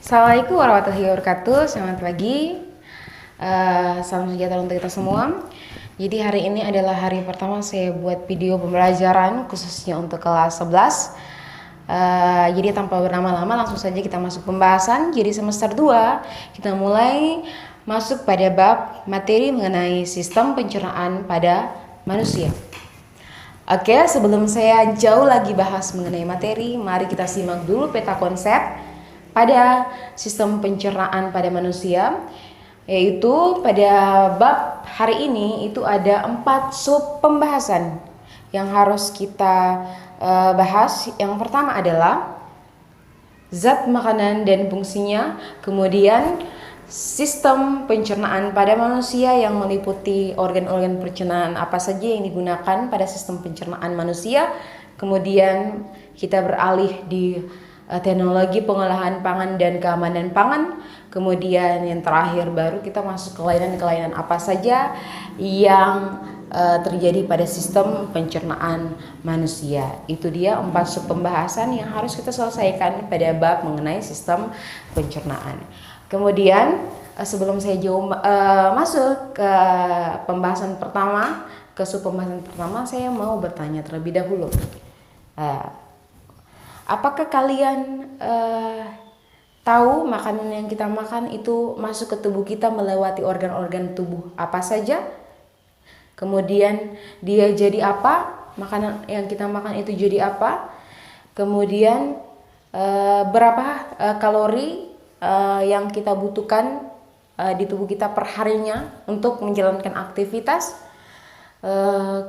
Assalamualaikum warahmatullahi wabarakatuh. Selamat pagi. Salam sejahtera untuk kita semua. Jadi hari ini adalah hari pertama saya buat video pembelajaran khususnya untuk kelas 11. Jadi tanpa berlama-lama langsung saja kita masuk pembahasan. Jadi semester 2 kita mulai masuk pada bab materi mengenai sistem pencernaan pada manusia. Oke, sebelum saya jauh lagi bahas mengenai materi, mari kita simak dulu peta konsep pada sistem pencernaan pada manusia, yaitu pada bab hari ini itu ada 4 sub pembahasan yang harus kita bahas. Yang pertama adalah zat makanan dan fungsinya, kemudian sistem pencernaan pada manusia yang meliputi organ-organ pencernaan apa saja yang digunakan pada sistem pencernaan manusia, kemudian kita beralih di teknologi pengolahan pangan dan keamanan pangan. Kemudian yang terakhir baru kita masuk kelainan-kelainan apa saja yang terjadi pada sistem pencernaan manusia. Itu dia 4 sub pembahasan yang harus kita selesaikan pada bab mengenai sistem pencernaan. Kemudian sebelum saya jauh masuk ke pembahasan pertama, ke sub pembahasan pertama, saya mau bertanya terlebih dahulu. Apakah kalian tahu makanan yang kita makan itu masuk ke tubuh kita melewati organ-organ tubuh apa saja? Kemudian dia jadi apa? Makanan yang kita makan itu jadi apa? Kemudian berapa kalori yang kita butuhkan di tubuh kita per harinya untuk menjalankan aktivitas?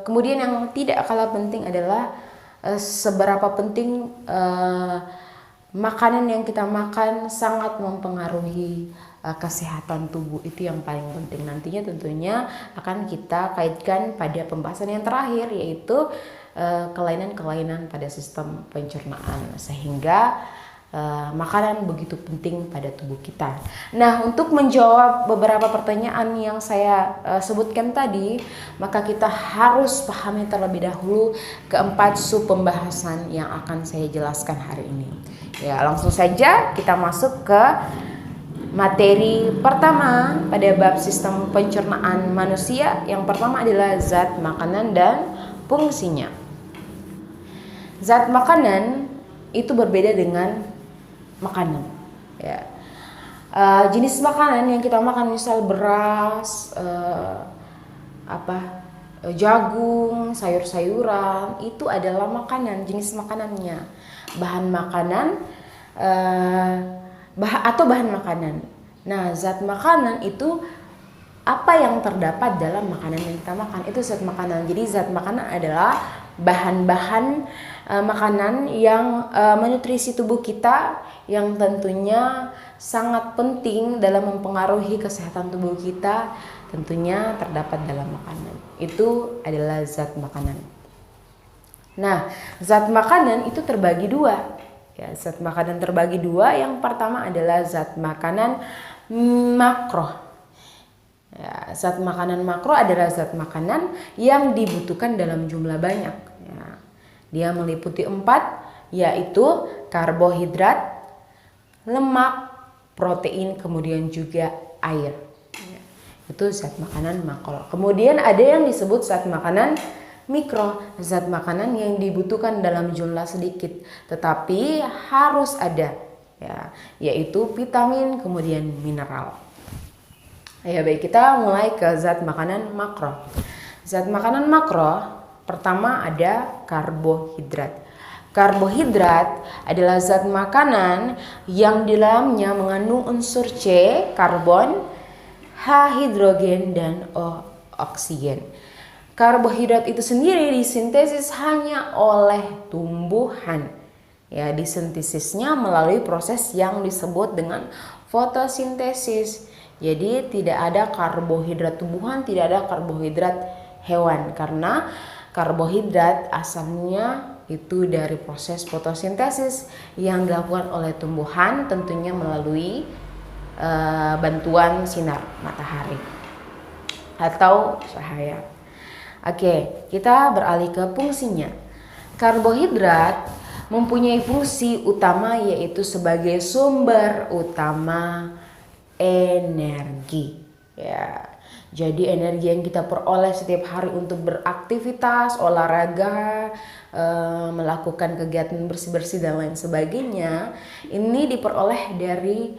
Kemudian yang tidak kalah penting adalah seberapa penting makanan yang kita makan sangat mempengaruhi kesehatan tubuh. Itu yang paling penting. Nantinya tentunya akan kita kaitkan pada pembahasan yang terakhir, yaitu kelainan-kelainan pada sistem pencernaan, sehingga makanan begitu penting pada tubuh kita. Nah, untuk menjawab beberapa pertanyaan yang saya sebutkan tadi, maka kita harus pahami terlebih dahulu keempat sub pembahasan yang akan saya jelaskan hari ini. Ya, langsung saja kita masuk ke materi pertama pada bab sistem pencernaan manusia. Yang pertama adalah zat makanan dan fungsinya. Zat makanan itu berbeda dengan makanan, ya. Jenis makanan yang kita makan, misal beras, jagung, sayur-sayuran, itu adalah makanan, jenis makanannya, bahan makanan atau bahan makanan. Nah, zat makanan itu apa yang terdapat dalam makanan yang kita makan, itu zat makanan. Jadi zat makanan adalah bahan-bahan makanan yang menutrisi tubuh kita, yang tentunya sangat penting dalam mempengaruhi kesehatan tubuh kita, tentunya terdapat dalam makanan. Itu adalah zat makanan. Nah, zat makanan itu terbagi dua. Ya, zat makanan terbagi dua. Yang pertama adalah zat makanan makro. Ya, zat makanan makro adalah zat makanan yang dibutuhkan dalam jumlah banyak. Ya, dia meliputi 4, yaitu karbohidrat, lemak, protein, kemudian juga air. Ya, itu zat makanan makro. Kemudian ada yang disebut zat makanan mikro, zat makanan yang dibutuhkan dalam jumlah sedikit tetapi harus ada, ya, yaitu vitamin, kemudian mineral. Ya, baik, kita mulai ke zat makanan makro. Zat makanan makro pertama ada karbohidrat. Karbohidrat adalah zat makanan yang di dalamnya mengandung unsur C, karbon, H, hidrogen, dan O, oksigen. Karbohidrat itu sendiri disintesis hanya oleh tumbuhan. Ya, disintesisnya melalui proses yang disebut dengan fotosintesis. Jadi tidak ada karbohidrat tumbuhan, tidak ada karbohidrat hewan, karena karbohidrat asalnya itu dari proses fotosintesis yang dilakukan oleh tumbuhan, tentunya melalui bantuan sinar matahari atau cahaya. Oke, kita beralih ke fungsinya. Karbohidrat mempunyai fungsi utama yaitu sebagai sumber utama energi. Ya. Jadi energi yang kita peroleh setiap hari untuk beraktivitas, olahraga, melakukan kegiatan bersih-bersih dan lain sebagainya, ini diperoleh dari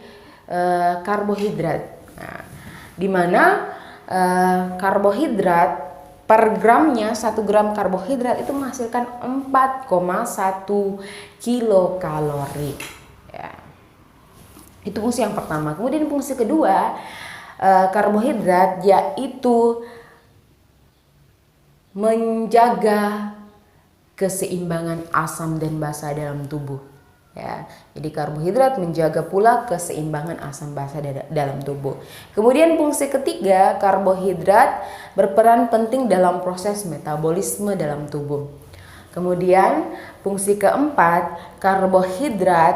karbohidrat. Nah, di mana karbohidrat per gramnya 1 gram karbohidrat itu menghasilkan 4,1 kilokalori. Ya. Itu fungsi yang pertama. Kemudian fungsi kedua, karbohidrat yaitu menjaga keseimbangan asam dan basa dalam tubuh. Ya, jadi karbohidrat menjaga pula keseimbangan asam basa dalam tubuh. Kemudian fungsi ketiga, karbohidrat berperan penting dalam proses metabolisme dalam tubuh. Kemudian fungsi keempat, karbohidrat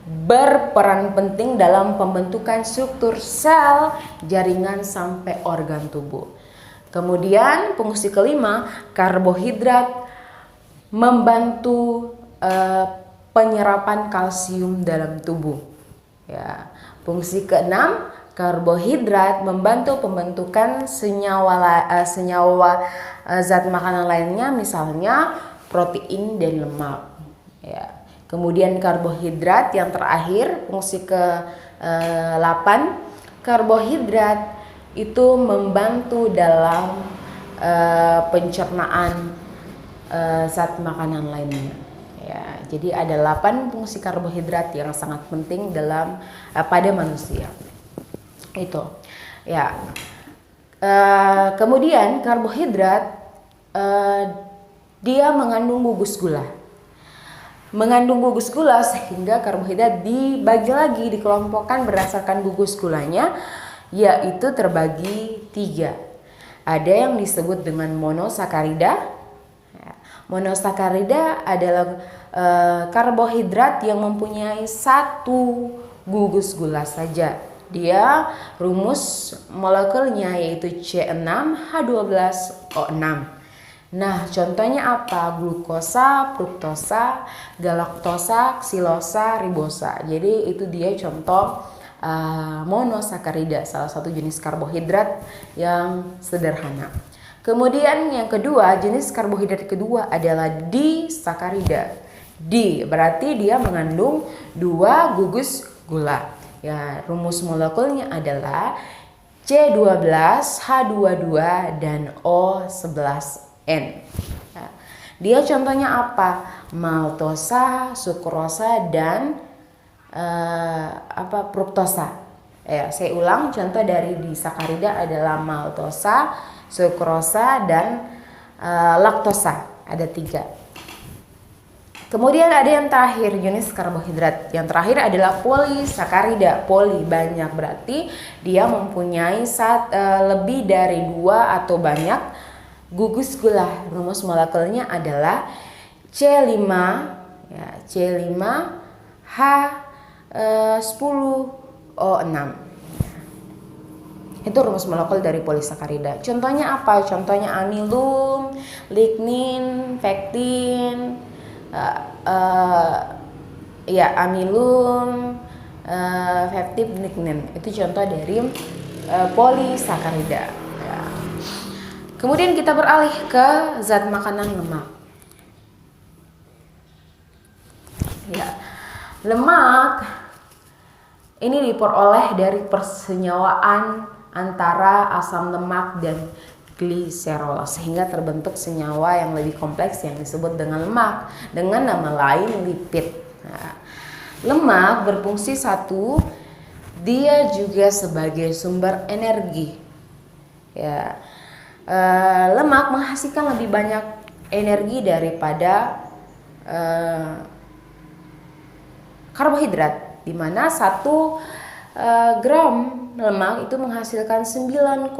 berperan penting dalam pembentukan struktur sel, jaringan sampai organ tubuh. Kemudian fungsi kelima, karbohidrat membantu penyerapan kalsium dalam tubuh. Ya. Fungsi keenam, karbohidrat membantu pembentukan senyawa zat makanan lainnya, misalnya protein dan lemak. Ya. Kemudian karbohidrat yang terakhir, fungsi ke-8, karbohidrat itu membantu dalam pencernaan zat makanan lainnya. Ya, jadi ada 8 fungsi karbohidrat yang sangat penting dalam pada manusia. Itu. Ya. Kemudian karbohidrat dia mengandung gugus gula. Mengandung gugus gula sehingga karbohidrat dibagi lagi, dikelompokkan berdasarkan gugus gulanya, yaitu terbagi 3. Ada yang disebut dengan monosakarida. Monosakarida adalah karbohidrat yang mempunyai 1 gugus gula saja. Dia rumus molekulnya yaitu C6H12O6. Nah, contohnya apa? Glukosa, fruktosa, galaktosa, ksilosa, ribosa. Jadi itu dia contoh monosakarida, salah satu jenis karbohidrat yang sederhana. Kemudian yang kedua, jenis karbohidrat kedua adalah disakarida. Di berarti dia mengandung 2 gugus gula. Ya, rumus molekulnya adalah C12H22 dan O11N. Ya. Dia contohnya apa? Maltosa, sukrosa dan fruktosa. Ya, saya ulang, contoh dari disakarida adalah maltosa, sukrosa dan laktosa. Ada 3. Kemudian ada yang terakhir, jenis karbohidrat. Yang terakhir adalah polisakarida. Poli banyak, berarti dia mempunyai lebih dari 2 atau banyak gugus gula. Rumus molekulnya adalah C5 ya, C5H10O6. Itu rumus molekul dari polisakarida. Contohnya apa? Contohnya amilum, lignin, pektin, amilum, peptid, lignin. Itu contoh dari polisakarida. Ya. Kemudian kita beralih ke zat makanan lemak. Ya. Lemak ini diperoleh dari persenyawaan antara asam lemak dan gliserol sehingga terbentuk senyawa yang lebih kompleks yang disebut dengan lemak dengan nama lain lipid. Nah, lemak berfungsi satu, dia juga sebagai sumber energi. Ya, lemak menghasilkan lebih banyak energi daripada karbohidrat, di mana 1 gram lemak itu menghasilkan 9,1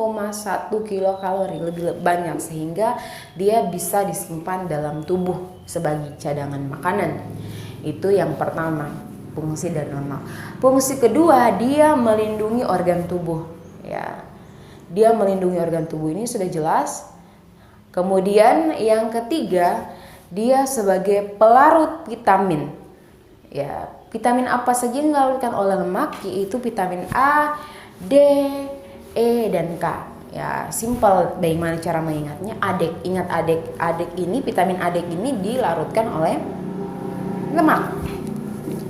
kilokalori, lebih banyak, sehingga dia bisa disimpan dalam tubuh sebagai cadangan makanan. Itu yang pertama, fungsi dari lemak. Fungsi kedua, dia melindungi organ tubuh. Ya, dia melindungi organ tubuh, ini sudah jelas. Kemudian yang ketiga, dia sebagai pelarut vitamin. Ya, vitamin apa saja yang dilarutkan oleh lemak, yaitu vitamin A, D, E, dan K. Ya, simple bagaimana cara mengingatnya. ADEK, ingat ADEK. ADEK ini, vitamin ADEK ini dilarutkan oleh lemak.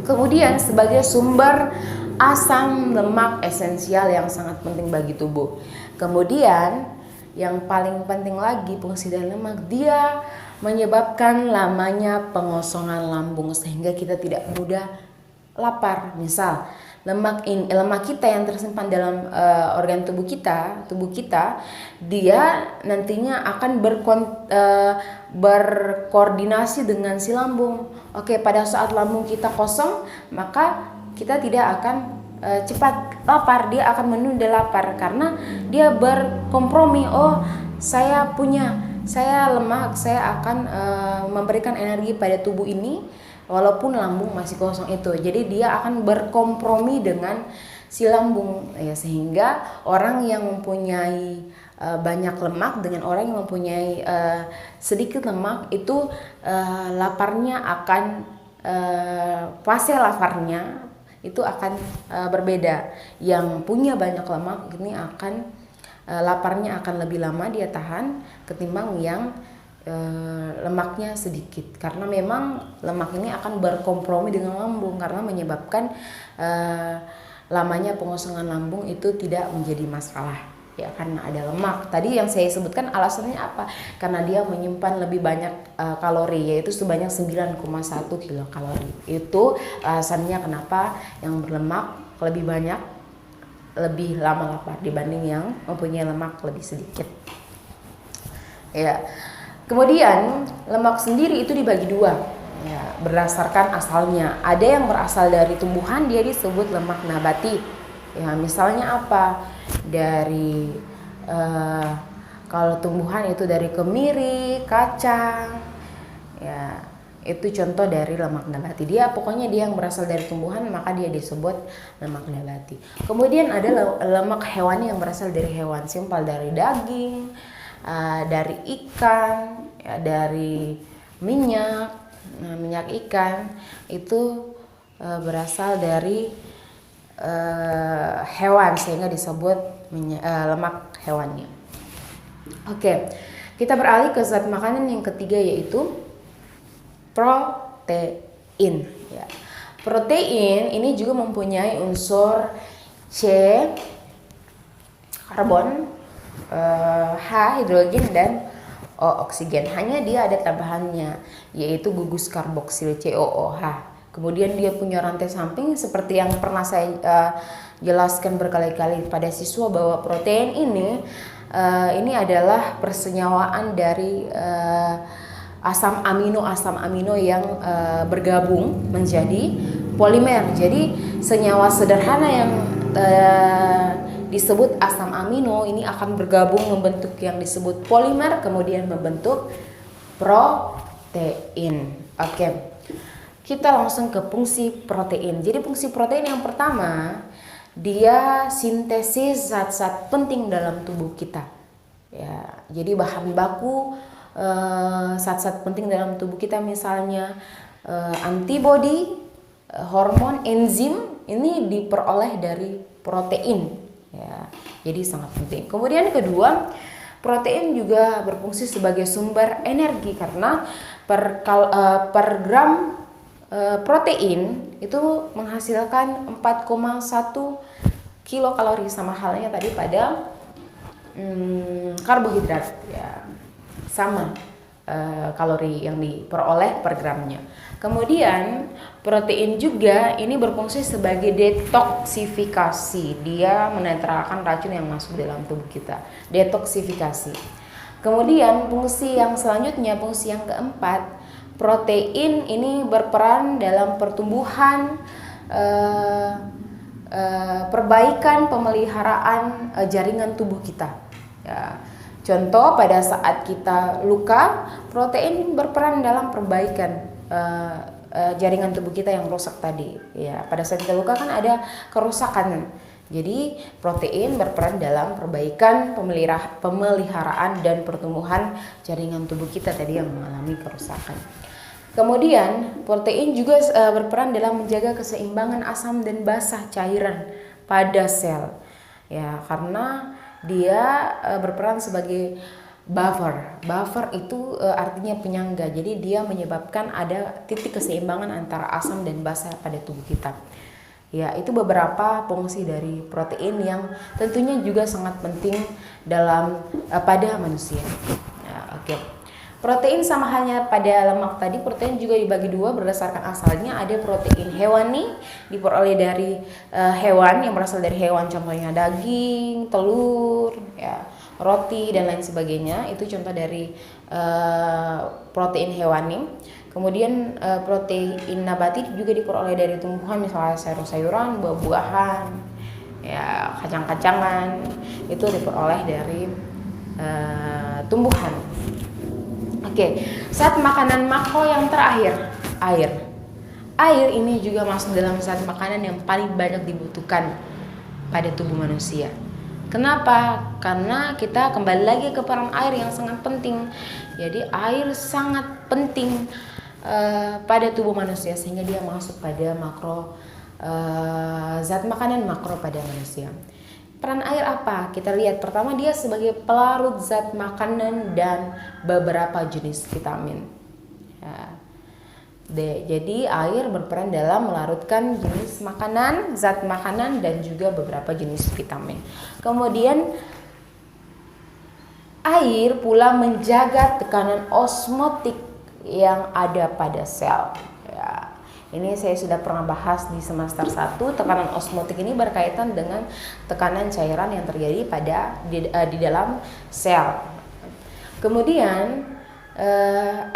Kemudian sebagai sumber asam lemak esensial yang sangat penting bagi tubuh. Kemudian yang paling penting lagi fungsi dari lemak, dia menyebabkan lamanya pengosongan lambung sehingga kita tidak mudah lapar. Misal lemak kita yang tersimpan dalam organ tubuh kita, dia nantinya akan berkoordinasi dengan si lambung. Oke, pada saat lambung kita kosong, maka kita tidak akan cepat lapar, dia akan menunda lapar karena dia berkompromi. Oh, saya lemak, saya akan memberikan energi pada tubuh ini walaupun lambung masih kosong itu. Jadi dia akan berkompromi dengan si lambung, ya, sehingga orang yang mempunyai banyak lemak dengan orang yang mempunyai sedikit lemak itu laparnya akan fase laparnya itu akan berbeda. Yang punya banyak lemak ini akan laparnya akan lebih lama dia tahan ketimbang yang lemaknya sedikit, karena memang lemak ini akan berkompromi dengan lambung karena menyebabkan lamanya pengosongan lambung itu tidak menjadi masalah, ya, karena ada lemak. Tadi yang saya sebutkan alasannya apa? Karena dia menyimpan lebih banyak kalori, yaitu sebanyak 9,1 kilokalori. Itu alasannya kenapa yang berlemak lebih banyak, lebih lama lapar dibanding yang mempunyai lemak lebih sedikit. Ya. Kemudian lemak sendiri itu dibagi dua, ya, berdasarkan asalnya. Ada yang berasal dari tumbuhan, dia disebut lemak nabati. Ya, misalnya apa? Dari kalau tumbuhan itu dari kemiri, kacang, ya, itu contoh dari lemak nabati. Pokoknya dia yang berasal dari tumbuhan, maka dia disebut lemak nabati. Kemudian ada lemak hewani yang berasal dari hewan, simpel dari daging, dari ikan, ya, dari minyak. Nah, minyak ikan itu berasal dari hewan sehingga disebut lemak hewani. Oke, kita beralih ke zat makanan yang ketiga, yaitu protein. Ya. Protein ini juga mempunyai unsur C, karbon, H, hidrogen, dan O, oksigen. Hanya dia ada tambahannya, yaitu gugus karboksil, COOH. Kemudian dia punya rantai samping seperti yang pernah saya jelaskan berkali-kali pada siswa, bahwa protein ini adalah persenyawaan dari asam amino yang bergabung menjadi polimer. Jadi senyawa sederhana yang disebut asam amino ini akan bergabung membentuk yang disebut polimer, kemudian membentuk protein. Oke, kita langsung ke fungsi protein. Jadi fungsi protein yang pertama, dia sintesis zat-zat penting dalam tubuh kita. Ya, jadi bahan baku zat-zat penting dalam tubuh kita, misalnya antibodi, hormon, enzim, ini diperoleh dari protein. Ya, jadi sangat penting. Kemudian kedua, protein juga berfungsi sebagai sumber energi karena per gram protein itu menghasilkan 4,1 kilokalori, sama halnya tadi pada karbohidrat, ya, sama kalori yang diperoleh per gramnya. Kemudian protein juga ini berfungsi sebagai detoksifikasi. Dia menetralkan racun yang masuk dalam tubuh kita. Detoksifikasi. Kemudian fungsi yang selanjutnya, fungsi yang keempat, protein ini berperan dalam pertumbuhan, perbaikan, pemeliharaan jaringan tubuh kita. Ya. Contoh, pada saat kita luka, protein berperan dalam perbaikan jaringan tubuh kita yang rusak tadi. Ya, pada saat kita luka kan ada kerusakan. Jadi protein berperan dalam perbaikan, pemeliharaan dan pertumbuhan jaringan tubuh kita tadi yang mengalami kerusakan. Kemudian protein juga berperan dalam menjaga keseimbangan asam dan basa cairan pada sel. Ya, karena dia berperan sebagai buffer. Buffer itu artinya penyangga. Jadi dia menyebabkan ada titik keseimbangan antara asam dan basa pada tubuh kita. Ya, itu beberapa fungsi dari protein yang tentunya juga sangat penting dalam pada manusia. Ya, oke. Protein sama halnya pada lemak tadi, protein juga dibagi dua berdasarkan asalnya. Ada protein hewani diperoleh dari hewan yang berasal dari hewan, contohnya daging, telur, ya, roti dan lain sebagainya. Itu contoh dari protein hewani. Kemudian protein nabati juga diperoleh dari tumbuhan, misalnya sayur-sayuran, buah-buahan, ya, kacang-kacangan. Itu diperoleh dari tumbuhan. Oke, zat makanan makro yang terakhir, air. Air ini juga masuk dalam zat makanan yang paling banyak dibutuhkan pada tubuh manusia. Kenapa? Karena kita kembali lagi ke peran air yang sangat penting. Jadi air sangat penting pada tubuh manusia sehingga dia masuk pada makro zat makanan makro pada manusia. Peran air apa? Kita lihat pertama, dia sebagai pelarut zat makanan dan beberapa jenis vitamin. Ya. Jadi air berperan dalam melarutkan jenis makanan, zat makanan dan juga beberapa jenis vitamin. Kemudian air pula menjaga tekanan osmotik yang ada pada sel. Ya, ini saya sudah pernah bahas di semester 1. Tekanan osmotik ini berkaitan dengan tekanan cairan yang terjadi di dalam sel. Kemudian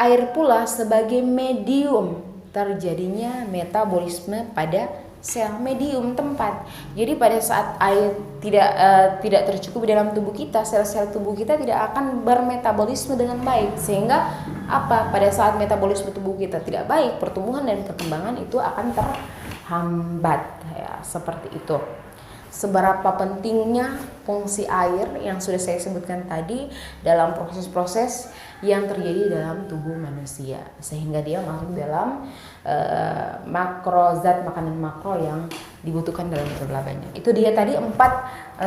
air pula sebagai medium terjadinya metabolisme pada sel, medium tempat. Jadi pada saat air tidak tercukupi dalam tubuh kita, sel-sel tubuh kita tidak akan bermetabolisme dengan baik, sehingga apa? Pada saat metabolisme tubuh kita tidak baik, pertumbuhan dan perkembangan itu akan terhambat, ya, seperti itu. Seberapa pentingnya fungsi air yang sudah saya sebutkan tadi dalam proses-proses yang terjadi dalam tubuh manusia, sehingga dia masuk dalam makro, zat makanan makro yang dibutuhkan dalam jumlah banyak. Itu dia tadi 4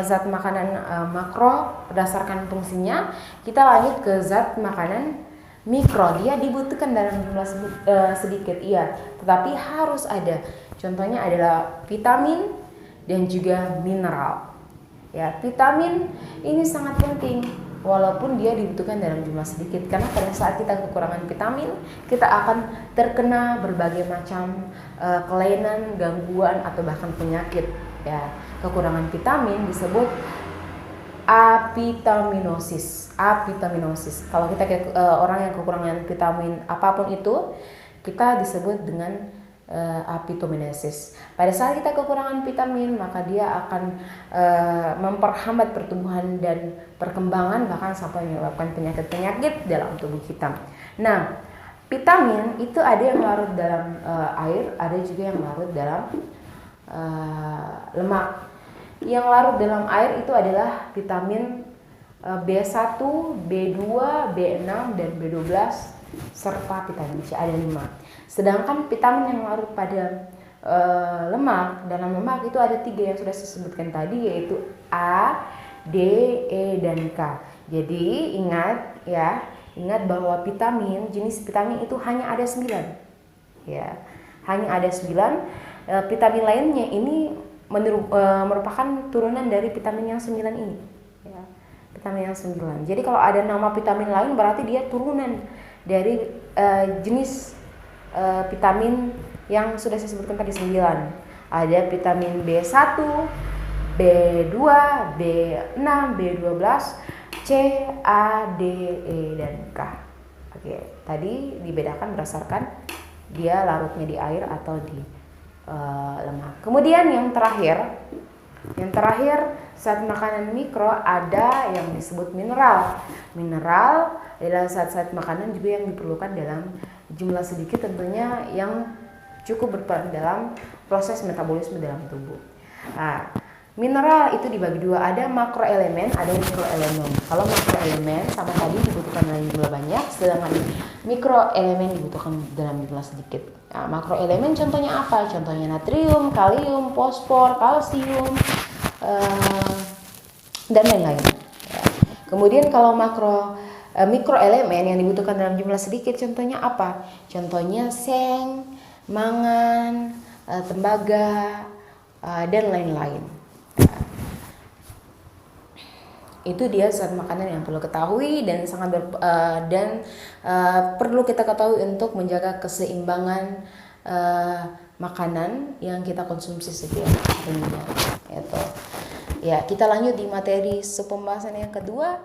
zat makanan makro berdasarkan fungsinya. Kita lanjut ke zat makanan mikro. Dia dibutuhkan dalam jumlah sedikit, iya, tetapi harus ada. Contohnya adalah vitamin dan juga mineral. Ya, vitamin ini sangat penting walaupun dia dibutuhkan dalam jumlah sedikit, karena pada saat kita kekurangan vitamin, kita akan terkena berbagai macam kelainan, gangguan atau bahkan penyakit. Ya, kekurangan vitamin disebut avitaminosis. Kalau kita orang yang kekurangan vitamin apapun itu, kita disebut dengan avitaminosis. Pada saat kita kekurangan vitamin, maka dia akan memperhambat pertumbuhan dan perkembangan, bahkan sampai menyebabkan penyakit-penyakit dalam tubuh kita. Nah, vitamin itu ada yang larut dalam air, ada juga yang larut dalam lemak. Yang larut dalam air itu adalah vitamin B1, B2, B6 dan B12 serta vitamin C, ada 5. Sedangkan vitamin yang larut pada lemak, dalam lemak itu ada 3 yang sudah saya sebutkan tadi, yaitu A, D, E, dan K. Jadi ingat bahwa jenis vitamin itu hanya ada 9. Ya, hanya ada 9. Vitamin lainnya ini merupakan turunan dari vitamin yang 9 ini. Ya, vitamin yang 9. Jadi kalau ada nama vitamin lain berarti dia turunan dari jenis vitamin yang sudah saya sebutkan tadi 9. Ada vitamin B1, B2, B6, B12, C, A, D, E, dan K. Oke, tadi dibedakan berdasarkan dia larutnya di air atau di lemak. Kemudian yang terakhir zat makanan mikro ada yang disebut mineral. Mineral adalah zat-zat makanan juga yang diperlukan dalam jumlah sedikit, tentunya yang cukup berperan dalam proses metabolisme dalam tubuh. Nah, Mineral itu dibagi dua, ada makroelemen, ada mikroelemen. Kalau makroelemen sama tadi dibutuhkan dalam jumlah banyak, sedangkan mikroelemen dibutuhkan dalam jumlah sedikit. Nah, makroelemen contohnya apa? Contohnya natrium, kalium, fosfor, kalsium, dan lain-lain. Ya. Kemudian kalau mikroelemen yang dibutuhkan dalam jumlah sedikit, contohnya apa? Contohnya seng, mangan, tembaga, dan lain-lain. Itu dia zat makanan yang perlu ketahui dan perlu kita ketahui untuk menjaga keseimbangan makanan yang kita konsumsi setiap harinya. Itu. Ya, kita lanjut di materi pembahasan yang kedua.